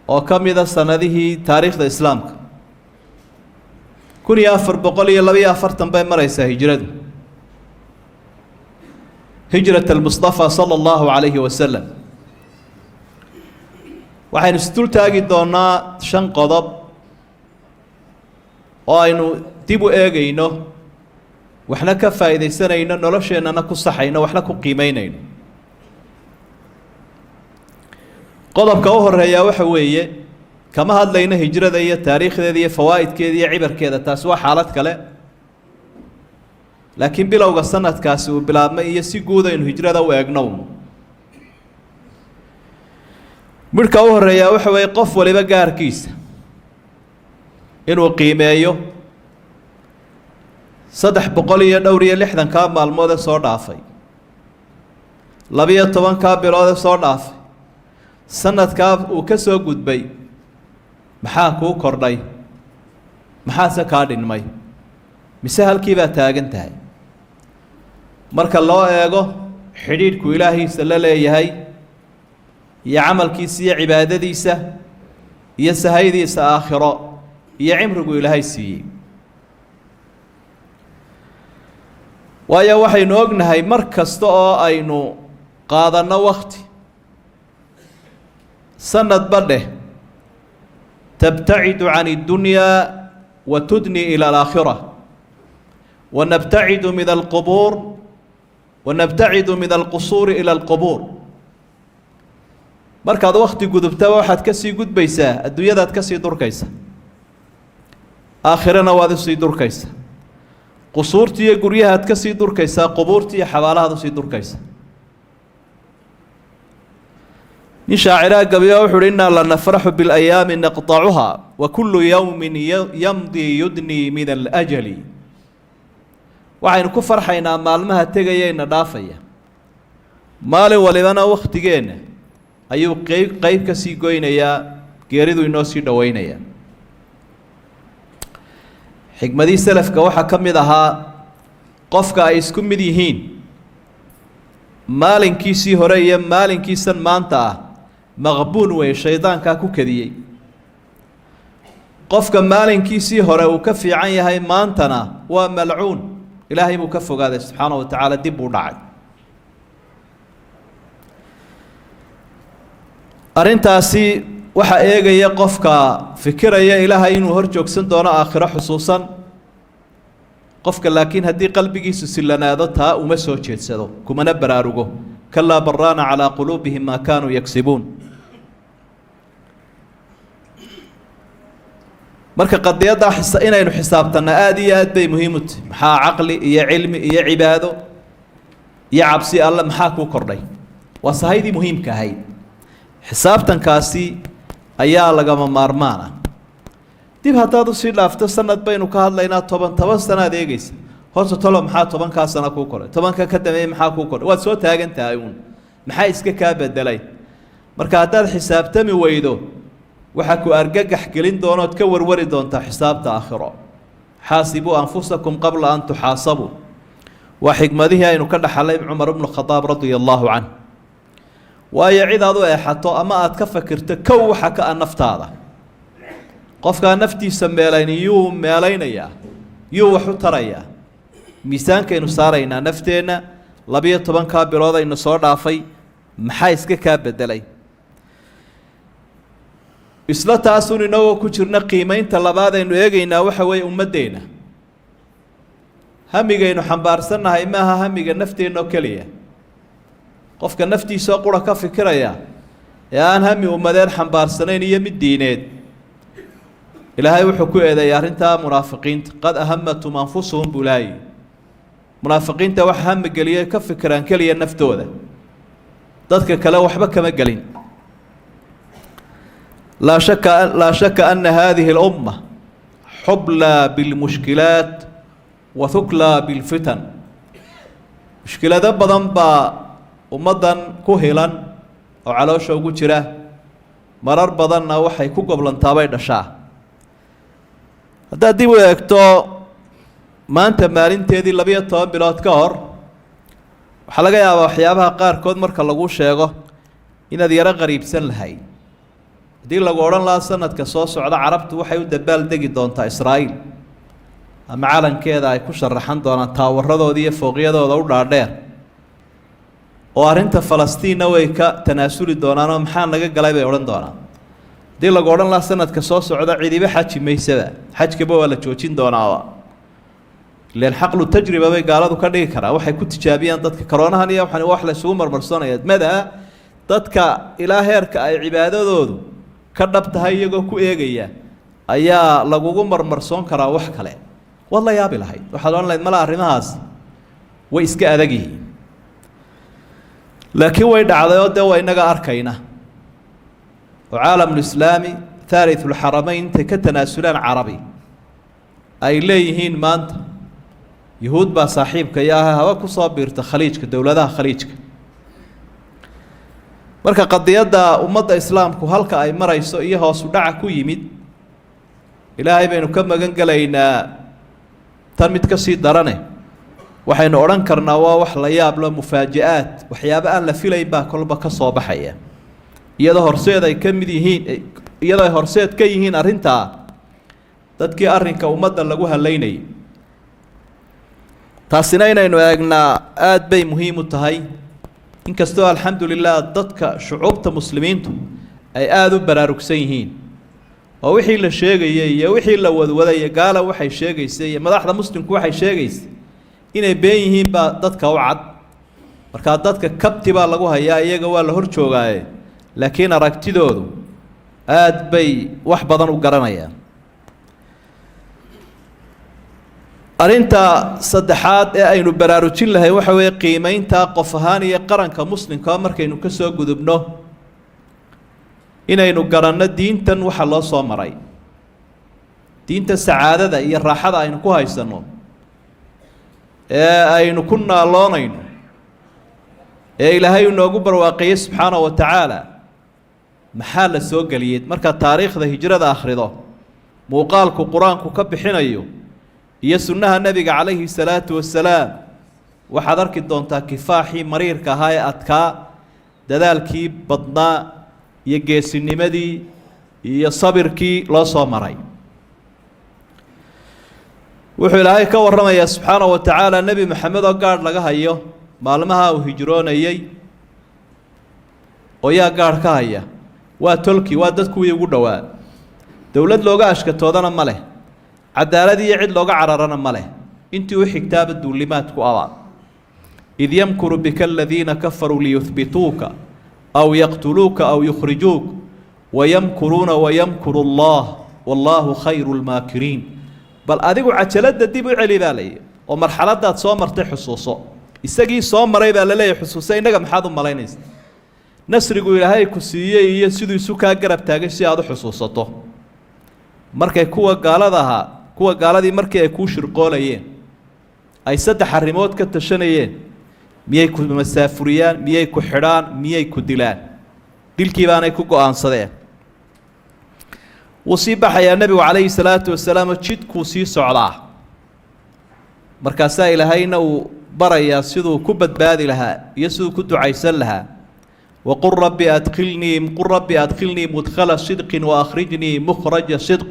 oo ka mid ah sanadihii taariikhda islaamka 1442 bay maraysaa hijradu هجرة المصطفى صلى الله عليه وسلم waxaynu isdul taagi doonaa 5 qodob oo aynu dib u eegayno waxna ka faa'iideysanayno nolosheenana ku saxayno waxna ku qiimeynayno qodobka u horeeya waxa weeye kama hadlayno hijrada iyo taariikhdeeda iyo fawaa'idkeeda iyo cibarkeeda taas waa xaalad kale laakiin bilowga sanadkaasi uu bilaabmay iyo si guud aynu hijrada u eegno midka u horeeya waxa weeye qof waliba gaarkiisa inuu qiimeeyo 360 ka maalmood ee soo dhaafay 12 ka bilood ee soo dhaafay sanadka uu ka soo gudbay maxaa ku kordhay maxaa se ka dhinmay mise halkii baa taagan tahay marka loo eego xidhiidhku ilaahiisa la leeyahay iyo camalkiisa iyo cibaadadiisa iyo sahaydiisa aakhiro iyo cimrigu ilaahay siiyey waayo waxaynu ognahay mar kasta oo aynu qaadanno waqti sanad badhe tabtacidu can اddunya wa tudni ila alaakhira ونبتعد من القبور ونبتعد من القصور إلى القبور markaad waqti gudubta waxaad ka sii gudbaysaa adduunyadaad ka sii durkaysa aakhirana waad sii durkaysa qusuurtii iyo guryahaad ka sii durkaysa qubuurtii iyo xabaalahaad sii durkaysa nin shaacira gabiyo wuxuu inna la nafrahu bil ayami naqta'uha wa kullu yawmin yamdi yudni min al ajali waxaynu ku farxaynaa maalmaha tegayayna dhaafaya maalin walibana waqtigeena ayuu qayb ka sii goynayaa geeridu inoo sii dhaweynaya xigmadii salafka waxa ka mid ahaa qofka ay isku mid yihiin maalinkiisii hore iyo maalinkiisan maanta ah maqbuun way shaydaanka ku kadiyay qofka maalinkiisii hore uu ka fiican yahay maantana waa malcuun ilaahay buu ka fogaaday subxaanahu wa tacaala dib buu dhacay arrintaasi waxa eegaya qofka fikiraya ilaahay inuu hor joogsan doono aakhiro xusuusan qofka laakiin haddii qalbigiisu sillanaado taa uma soo jeedsado kumana baraarugo kalaa baraana calaa quluubihim maa kaanuu yagsibuun marka qadiyada inaynu xisaabtana aad iyo aad bay muhiim u tahay maxaa aqli iyo cilmi iyo cibaado iyo cabsi alla maxaa ku kordhay waa sahaydii muhiimka ahayd xisaabtankaasi ayaa lagama maarmaan ah dib haddaad u sii dhaafto sanad baynu ka hadlaynaa 10 sanaad eegaysa horta tolo maxaa 10 sano ku koray 10 ka dambeeyay maxaa ku koray waad soo taagan tahay uun maxaa iska ka bedelay marka haddaad xisaabtami weydo waxa ku argagax gelin doonood ka warwari doonta xisaabta aakhiro xaasibu anfusakum qabla an tuxaasabu wa xigmadihi aynu ka dhaxalay Umar ibn Khattab radiyallahu anhu waayo cid aad u eexato ama aad ka fakirto kow waxa ka naftaada qofka naftiisa meelaynayuu meelaynaya yuu wax u taraya miisaankaynu saaraynaa nafteena 12 ka bilood aynu soo dhaafay maxaa iska ka bedelay isla taasuun inagoo ku jirna qiimeynta labaad aynu eegaynaa waxa weeye ummadeena hamigaynu xambaarsannahay maaha hamiga nafteena oo kaliya qofka naftiisa qura ka fikiraya ee aan hami ummadeen xambaarsanayn iyo mid diineed ilaahay wuxuu ku eedeeyay arrinta munaafiqiinta qad ahammatum anfusuhum bulaayi munaafiqiinta wax hami galiya ka fikiraan kaliya naftooda dadka kale waxba kama galin لا شك أن هذه الأمة حبلى بالمشكلات وثقلى بالفتن مشكلة بدن با أمدن كهلا أو على شو جرا مرر بدن وحي كقبل تابع دشا هذا دي وقتو ما أنت مالين تدي لبيع طاب بلاد كار وحلاقة يا وحيابها قار كود مركل لجوش ياقو إن ديارة غريب سن لهاي haddii lagu odhan lahaa sanadka soo socda carabtu waxay u dabaal degi doontaa Israa'iil ama calankeeda ay ku sharaxan doonaan taawaradooda iyo fooqyadooda u dhaadheer oo arrinta Falastiinna way ka tanaasuli doonaan oo maxaa naga galay bay odhan doonaan haddii lagu odhan lahaa sanadka soo socda cidiba xaji maysaba xajkaba waa la joojin doonaa leen xaqlu tajriba bay gaaladu ka dhigi karaa waxay ku tijaabiyaan dadka koroonahan iyo waxaan wax la isugu marmarsanaya mada dadka ilaa heerka ay cibaadadoodu ka dhab tahay iyagoo ku eegaya ayaa lagugu marmarsoon karaa wax kale walla yaabi lahayd waxaad odhan lahayd mala arrimahaas way iska adag yihiin laakiin way dhacday oo dee waa inaga arkayna oo caalamul islaami thalithul haramayn intay ka tanaasulaan carabi ay leeyihiin maanta yuhuud baa saaxiibka yaa haba ku soo biirta khaliijka dowladaha khaliijka marka qadiyada ummadda islaamku halka ay marayso iyo hoos u dhaca ku yimid ilaahay baynu ka magan galaynaa tan mid ka sii darane waxaynu odhan karnaa waa wax la yaab leh mufaaji'aad waxyaabo aan la filayn baa kolba ka soo baxaya iyadoo horseed ay ka mid yihiin iyadoo ay horseed ka yihiin arrintaa dadkii arrinka ummadda lagu halaynayay taasina inaynu eegnaa aad bay muhiim u tahay inkastoo alxamdulilah dadka shucuubta muslimiintu ay aada u baraarugsan yihiin oo wixii la sheegayay iyo wixii la wadwadayay gaala waxay sheegaysay iyo madaxda muslimku waxay sheegaysay inay been yihiin baa dadka u cad markaa dadka kabti baa lagu hayaa iyaga waa la hor joogaaye laakiin aragtidoodu aad bay wax badan u garanayaan arrinta saddexaad ee aynu baraarujin lahay waxa weeye qiimaynta qof ahaan iyo qaranka muslimka markaynu ka soo gudubno inaynu garanno diintan waxa loo soo maray diinta sacaadada iyo raaxada aynu ku haysanno ee aynu ku naaloonayno ee ilaahay inoogu barwaaqeeyey subxaanahu wa tacaala maxaa la soo geliyey marka taariikhda hijrada akhrido muuqaalku qur-aanku ka bixinayo iyo sunnaha nabiga calayhi salaatu wasalaam waxaad arki doontaa kifaaxii mariirka ahaa ee adkaa dadaalkii badnaa iyo geesinimadii iyo sabirkii loo soo maray wuxuu ilaahay ka warramayaa subxaanahu wa tacaala nebi maxamed oo gaadh laga hayo maalmaha uu hijroonayey oo yaa gaadh ka haya waa tolkii waa dad kuwii ugu dhowaa dowlad looga ashkatoodana ma leh cadaalad iyo cid looga cararana ma leh intii u xigtaaba duulimaadku abaa id yamkuru bika aladiina kafaruu liyuhbituuka aw yaqtuluuka aw yukhrijuuk wayamkuruuna wayamkuru allah wallaahu khayru lmaakiriin bal adigu cajaladda dib u celi baa layihi oo marxaladaad soo martay xusuuso isagii soo maray baa laleeyahay xusuuso innaga maxaad u malaynaysa nasrigu ilaahay ku siiyey iyo siduu isu kaa garab taagay si aad u xusuusato markay kuwa gaaladii markii ay kuu shirqoolayeen ay saddex arrimood ka tashanayeen miyay ku masaafuriyaan miyay ku xidhaan miyay ku dilaan dilkii baanay ku go-aansadeen wuu sii baxayaa nebigu calayhi salaatu wasalaam oo jidkuu sii socdaa markaasaa ilaahayna uu barayaa siduu ku badbaadi lahaa iyo siduu ku ducaysan lahaa waqul rabbi adkhilnii mudkhala sidqin waakrijnii mukhraja sidq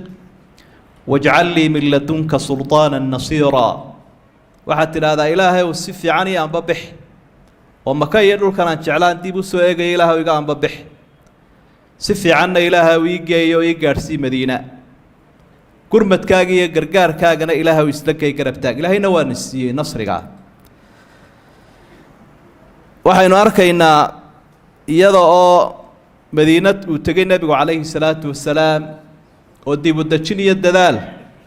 wajcal lii min ladunka sulطaana nasiira waxaad tidhaahdaa ilaahay si fiican ii anbabix oo maka iyo dhulkan aan jeclaan dib u soo eegaya ilaahay iga anbabix si fiicanna ilaahay ii geeyo ii gaadhsii madiina gurmadkaaga iyo gargaarkaagana ilaahay isla kay garabtaag ilaahayna waa na siiyey nasriga waxaynu arkaynaa iyada oo madiinad uu tegay nebigu calayhi salaatu wasalaam oo dib u dejin iyo dadaal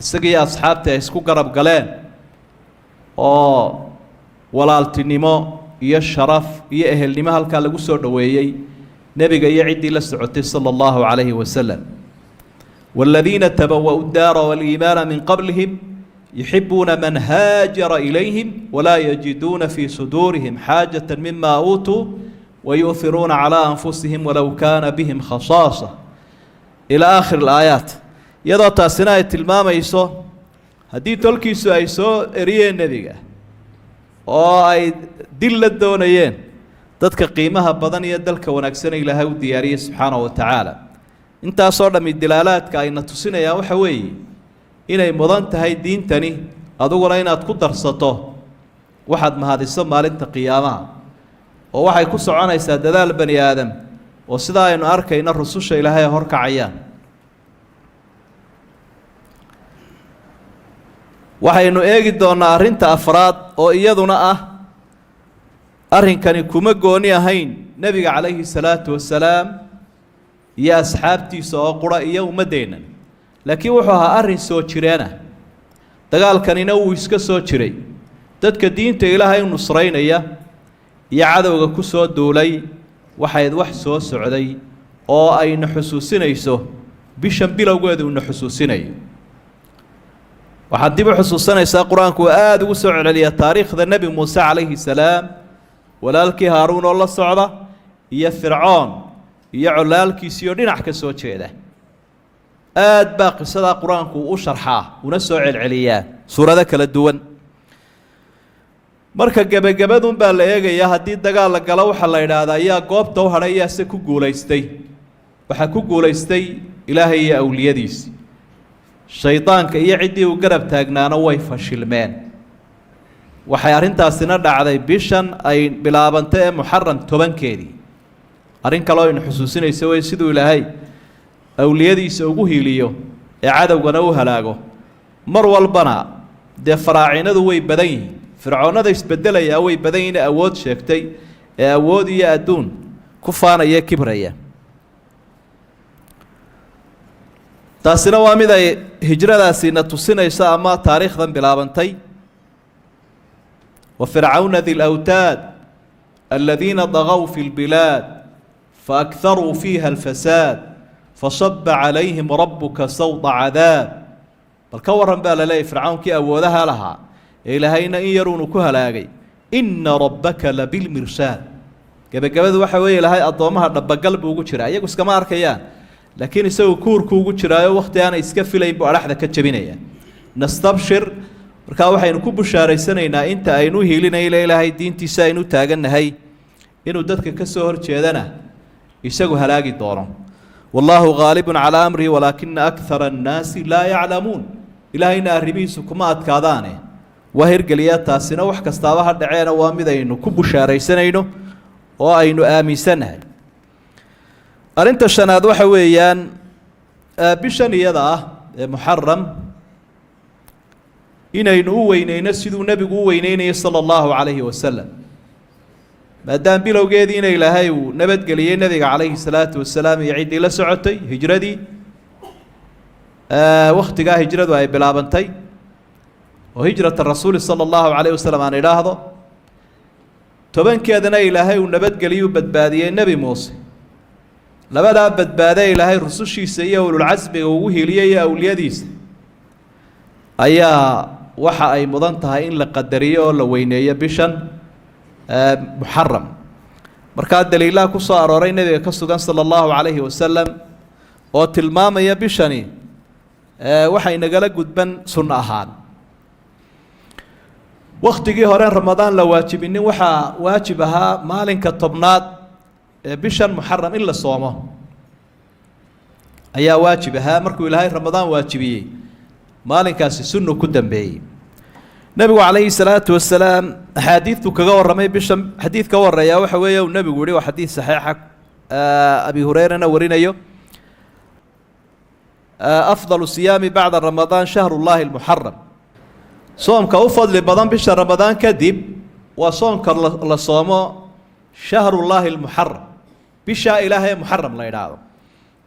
isaga iyo asxaabtii ay isku garab galeen oo walaaltinimo iyo sharaf iyo ehelnimo halkaa lagu soo dhoweeyey nebiga iyo ciddii la socotay sala allahu calayhi wasalam waaladiina tabawa'u ddaara waaliimaana min qablihim yuxibuuna man haajara ilayhim walaa yajiduuna fii suduurihim xaajata mima uutuu wayu'hiruuna calaa anfusihim walow kaana bihim khasaasa ilaa aakhir alaayaat iyadoo taasina ay tilmaamayso haddii tolkiisu ay soo eriyeen nebiga oo ay dil la doonayeen dadka qiimaha badan iyo dalka wanaagsan ilaahay u diyaariyey subxaanahu wa tacaala intaasoo dhammi dilaalaadka ayna tusinayaan waxa weeye inay mudan tahay diintani adiguna inaad ku darsato waxaad mahadiso maalinta qiyaamaha oo waxay ku soconaysaa dadaal bani aadam oo sidaa aynu arkayno rususha ilaahay ay horkacayaan waxaynu eegi doonnaa arrinta afraad oo iyaduna ah arrinkani kuma gooni ahayn nebiga calayhi salaatu wasalaam iyo asxaabtiisa oo qura iyo ummaddeennan laakiin wuxuu ahaa arrin soo jireenah dagaalkanina wuu iska soo jiray dadka diinta ilaahay u nusraynaya iyo cadowga ku soo duulay waxayd wax soo socday oo ayna xusuusinayso bishan bilowgeedu una xusuusinayo waxaad dib u xusuusanaysaa qur-aanku uu aada ugu soo celceliya taariikhda nebi muuse calayhi salaam walaalkii haaruun oo la socda iyo fircoon iyo colaalkiisiioo dhinac ka soo jeeda aad baa qisadaa qur-aanku u sharxaa una soo celceliyaa suurado kala duwan marka gebagabadun baa la eegayaa haddii dagaal la galo waxaa la idhaahdaa yaa goobta u hadhay yaase ku guulaystay waxaa ku guulaystay ilaahay iyo awliyadiisi shaydaanka iyo ciddii uu garab taagnaana way fashilmeen waxay arrintaasina dhacday bishan ay bilaabantay ee muxaram 10keedii arrin kaloo aynu xusuusinaysa way siduu ilaahay awliyadiisa ugu hiiliyo ee cadowgana u halaago mar walbana dee faraacinadu way badan yihiin fircoonada isbedelayaa way badan yihiin awood sheegtay ee awood iyo adduun ku faanaya kibraya taasina waa mid ay hijradaasina tusinayso ama taariikhdan bilaabantay وفرعون ذي الأوتاد الذين طغوا في البلاد فأكثروا فيها الفساد فصب عليهم ربك صوت عذاب بل كورن بالله فرعون كي أولها لها إلهينا إن يرون كهلاقي إن ربك لبالمرصاد قبل وحوي لهاي أضمها رب قلب وجرا يقص كما أركيان لكن يسوي كور وجرا وقت أنا يسكفي لي على حدا كتشبينيا نستبشر markaa waxaynu ku bushaaraysanaynaa inta aynu hiilinayna ilaahay diintiisa aynu taagannahay inuu dadka ka soo horjeedana isagu halaagi doono wallaahu gaalibun calaa amrihi walaakina akthara annaasi laa yaclamuun ilaahayna arrimihiisu kuma adkaadaane waa hirgeliyaa taasina wax kastaaba ha dhaceena waa mid aynu ku bushaaraysanayno oo aynu aaminsannahay arrinta shanaad waxa weeyaan bishan iyada ah ee muxaram inaynu u weyneyno siduu nebigu u weyneynayay sala allahu calayhi wasalam maadaama bilowgeedii ina ilaahay uu nabadgeliyey nebiga calayhi salaatu wasalaam iyo ciddii la socotay hijradii wakhtigaa hijradu ay bilaabantay oo hijrata rasuuli sala allahu calayhi wasalam aan idhaahdo 10keedana ilaahay uu nabadgeliyuu badbaadiyey nebi muuse labadaa badbaade ilaahay rusushiisa iyo ululcasmiga ugu hiiliyey iyo awliyadiisa ayaa waxa ay mudan tahay in la qadariyo oo la weyneeyo bishan muxaram markaa daliilaha ku soo arooray nebiga ka sugan sala allahu calayhi wasalam oo tilmaamaya bishani waxay nagala gudban sunno ahaan wakhtigii hore ramadaan la waajibinin waxaa waajib ahaa maalinka 10aad ee bishan muxaram in la soomo ayaa waajib ahaa markuu ilaahay ramadaan waajibiyey maalinkaasi sunnu ku dambeeyey nebigu calayhi salaatu wasalaam axaadiidtu kaga warramay bishan xadiid ka warreeyaa waxa weeye uu nebigu yihi waa xadiid saxiixa abi hureyrana warinayo afdalu siyaami bacda ramadaan shahrullahi almuxaram soomka u fadli badan bisha ramadaan kadib waa soomka la soomo shahrullahi almuxaram bishaa ilaahay muxaram la idhaahdo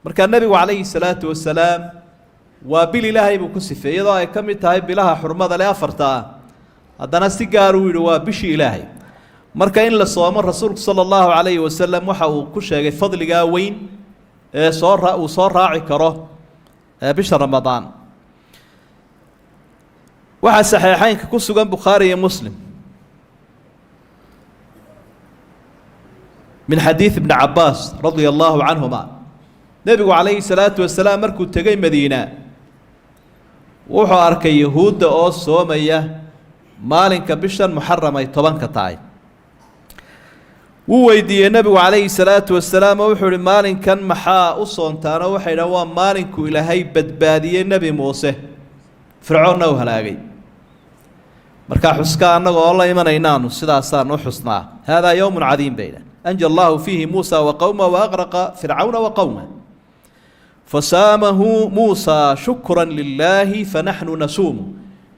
markaa nebigu calayhi salaatu wasalaam waa bil ilaahay buu ku sifeeyey iyadoo ay ka mid tahay bilaha xurmada leh afarta ah haddana si gaar uu yidhi waa bishii ilaahay marka in la soomo rasuulku sala allahu calayhi wasalam waxa uu ku sheegay fadligaa weyn ee uu soo raaci karo bisha ramadaan waxaa saxiixeynka ku sugan bukhaari iyo muslim min xadiid ibni cabaas radia allahu canhuma nebigu calayhi salaatu wasalaam markuu tegey madiina wuxuu arkay yahuudda oo soomaya maalinka bishan muxaram ay 10ka tahay وويدي النبي عليه الصلاة والسلام وحول مالن كان محا أصونتانا وحيدا ومالنكو إلى هاي بدبادية النبي موسى فرعون وهلاقي مركا حسكا أنه والله يمن إينانو سيدا صار حسنا هذا يوم عظيم بينا أنجى الله فيه موسى وقومه وأغرق فرعون وقومه فسامه موسى شكرا لله فنحن نسوم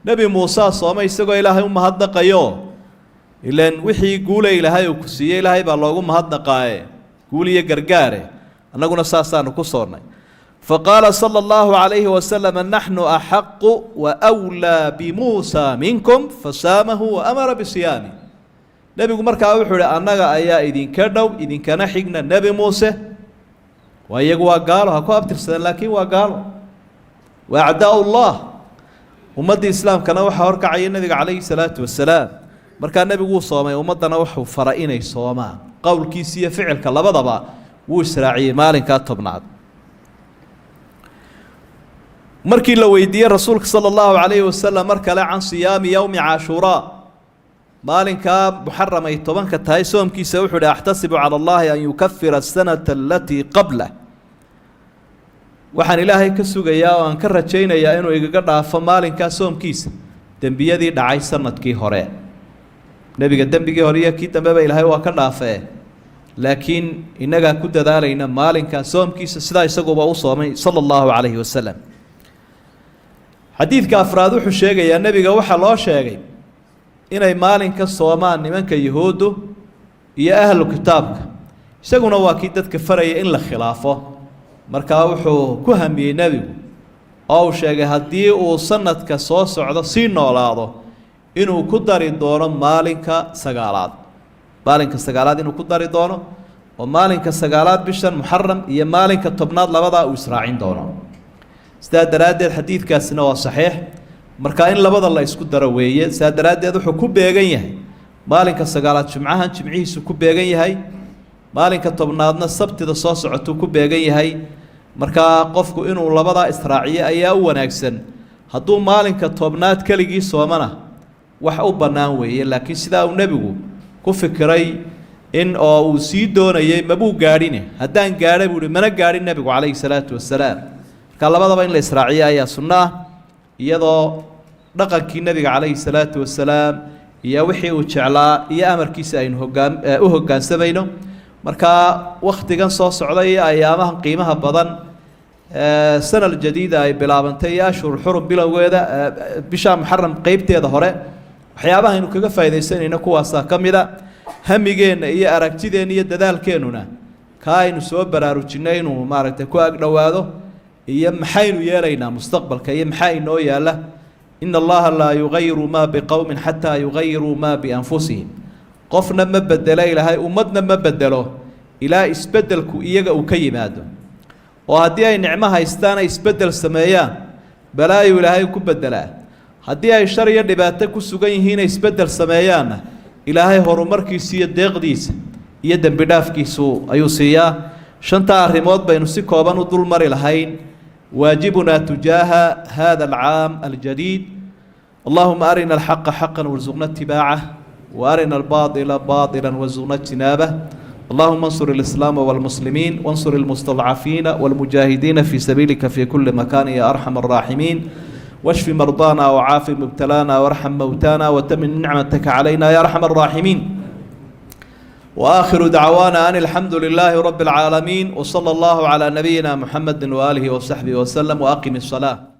نبي موسى صوم يسقى إلهي ومهدق يوم إلا وحي قول إلهي وكسي إلهي بالله مهدق قول يقرقاره أنا قلنا ساسان وكسورنا فقال صلى الله عليه وسلم نحن أحق وأولى بموسى منكم فسامه وأمر بصيامه نبي مركا وحول أننا أيا إذن كردوا إذن كان حقنا نبي موسى ويقوا قالوا هكو أبترسل لكن وقالوا وأعداء الله ومد الإسلام كان وحا وركع النبي عليه الصلاة والسلام marka nabigu soomay umadana wuxuu faray inay soomaan qowlkiisa ficilka labadaba wuu israaciyay maalinka tobnaad markii la weydiiyay rasuulka sallallahu alayhi wasallam markale can siyaam yawm ashura maalinka muharram ay tobanka tahay soomkiisa wuxuu ahtasibu ala allah an yukaffira as-sanata allati qabla waxaan ilaahay ka sugayaa oo aan ka rajaynayaa inuu igaga dhaafo maalinka soomkiisa dambiyadii dhacay sanadkii hore nabiga dambigii hore kii dambe ilaahay waa ka dhaafay laakiin inaga ku dadaalayna maalinka soomkiisa sida isagu u soomay sallallahu alayhi wasallam xadiidka afraad wuxuu sheegayaa nabiga waxa loo sheegay inay maalinka soomaan nimanka yahuudu iyo ahlu kitaabka isaguna waa kii dadka faraya in la khilaafo marka wuxuu ku hamiyay nabigu oo sheegay hadii uu sanadka soo socdo si noolaado inuu ku dari doono maalinka sagaalaad inuu ku dari doono oo maalinka sagaalaad bishan muharram iyo maalinka tobnaad labada uu israacin doono sidaa daraadeed xadiidkaasina waa saxiix marka in labada la isku daro weeye sidaa daraadeed wuxuu ku beegan yahay maalinka sagaalaad jumcahan jimcihiisu ku beegan yahay maalinka tobnaadna sabtida soo socotuu ku beegan yahay marka qofku inuu labada israaciyo ayaa u wanaagsan hadduu maalinka tobnaad keligii soomana wax u banaan weeye laakiin sida uu nabigu ku fikiray in oo uu sii doonayay mabuu gaadhin haddaan gaadhay buu mana gaadhin nabigu calayhi salaatu wasalaam ka labadaba in la israaciyo ayaa sunnah iyadoo dhaqankii nabiga calayhi salaatu wasalaam iyo wixii uu jeclaa iyo amarkiisa aynu u hoggaansamayno marka waqtigan soo socday iyo ayaamahan qiimaha badan sanad jadiida ay bilaabantay iyo ashhur xurum bilowgeeda bisha muharram qaybteeda hore waxyaabaha aynu kaga faa'iideysanayna kuwaasa kamida hamigeena iyo aragtideena iyo dadaalkeenuna ka aynu soo baraarujinay inuu maaragtay ku ag dhawaado iyo maxaynu yeelaynaa mustaqbalka iyo maxay noo yaala inna allaha la yughayyiru ma biqawmin hatta yughayyiru ma bi anfusihim qofna ma bedelo ilaahay ummadna ma bedelo ilaa isbedelku iyaga uu ka yimaado oo haddii ay nicmo haystaan ay isbedel sameeyaan balaayo ilaahay ku bedelaa haddii ay shar iyo dhibaato ku sugan yihiin ay isbedel sameeyaanna ilaahay horumarkiisa iyo deeqdiisa iyo dembi dhaafkiisu ayuu siiyaa shanta arrimood baynu si kooban u dul mari lahayn واجبنا تجاه هذا العام الجديد اللهم أرنا الحق حقا وارزقنا اتباعه وأرنا الباطل باطلا وارزقنا اجتنابه اللهم انصر الإسلام والمسلمين وانصر المستضعفين والمجاهدين في سبيلك في كل مكان يا أرحم الراحمين واشف مرضانا وعاف مبتلانا وارحم موتانا وتمن نعمتك علينا يا أرحم الراحمين وآخر دعوانا أن الحمد لله رب العالمين وصلى الله على نبينا محمد وآله وصحبه وسلم وأقم الصلاة